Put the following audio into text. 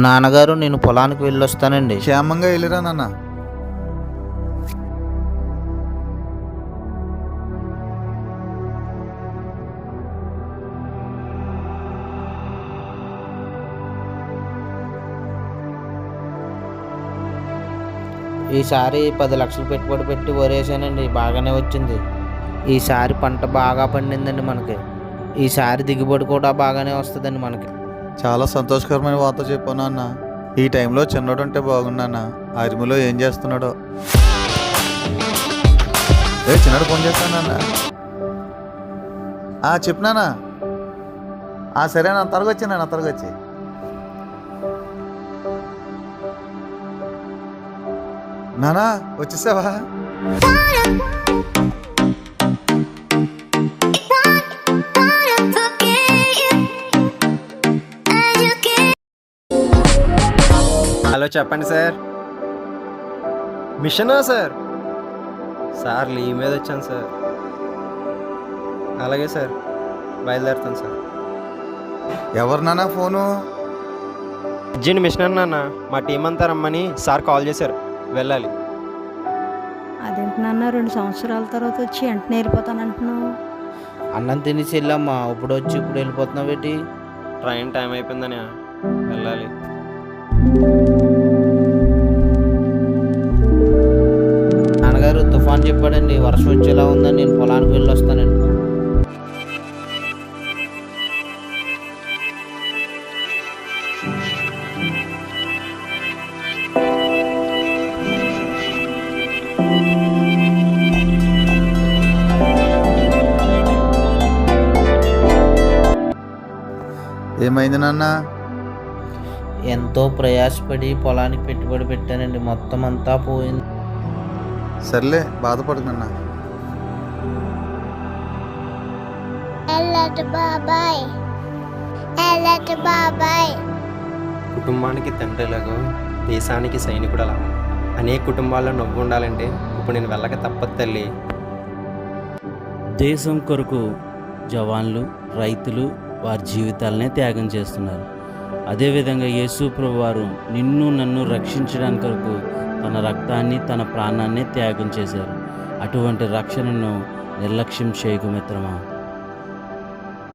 నాన్నగారు, నేను పొలానికి వెళ్ళొస్తానండి. క్షేమంగా వెళ్ళిరా నాన్న. ఈసారి 10 లక్షలు పెట్టుబడి పెట్టి వరేసానండి, బాగానే వచ్చింది. ఈసారి పంట బాగా పండిందండి మనకి. ఈసారి దిగుబడి కూడా బాగానే వస్తుందండి మనకి. చాలా సంతోషకరమైన వార్త చెప్పాను నాన్న. ఈ టైంలో చిన్నోడు ఉంటే బాగున్నాన్న. ఆర్మీలో ఏం చేస్తున్నాడో. చిన్నడు ఫోన్ చేస్తాను నాన్న. చెప్పినానా? సరే నా త్వరగా వచ్చి నానా వచ్చేసావా? హలో, చెప్పండి సార్. మిషనా సార్? సార్ లీవ్ మీద వచ్చాను సార్. అలాగే సార్, బయలుదేరుతాను సార్. ఎవరు నాన్న ఫోను? అర్జెంట్ మిషన్ అన్న, మా టీం అంతా రమ్మని సార్ కాల్ చేశారు, వెళ్ళాలి. అదేంటి నాన్న, 2 సంవత్సరాల తర్వాత వచ్చి వెంటనే వెళ్ళిపోతానంటున్నావు? అన్నం తినేసి వెళ్ళమ్మా, ఇప్పుడు వచ్చి ఇప్పుడు వెళ్ళిపోతున్నావు ఏంటి? ట్రైన్ టైం అయిపోయిందని వెళ్ళాలి. నాన్నగారు తుఫాన్ చెప్పాడండి, వర్షం వచ్చేలా ఉందని నేను పొలానికి వెళ్ళొస్తానండి. ఏమైంది నాన్న? ఎంతో ప్రయాసపడి పొలానికి పెట్టుబడి పెట్టానండి, మొత్తం అంతా పోయింది. సర్లే, బాధపడకు నాన్న. కుటుంబానికి తండ్రిలాగా, దేశానికి సైనికుడలా అనేక కుటుంబాల్లో నవ్వు ఉండాలంటే ఇప్పుడు నేను వెళ్ళక తప్పదు తల్లి. దేశం కొరకు జవాన్లు, రైతులు వారి జీవితాలనే త్యాగం చేస్తున్నారు. అదేవిధంగా యేసు ప్రభువారు నిన్ను నన్ను రక్షించడానికి కొరకు తన రక్తాన్ని, తన ప్రాణాన్ని త్యాగం చేశారు. అటువంటి రక్షణను నిర్లక్ష్యం చేయకు మిత్రమా.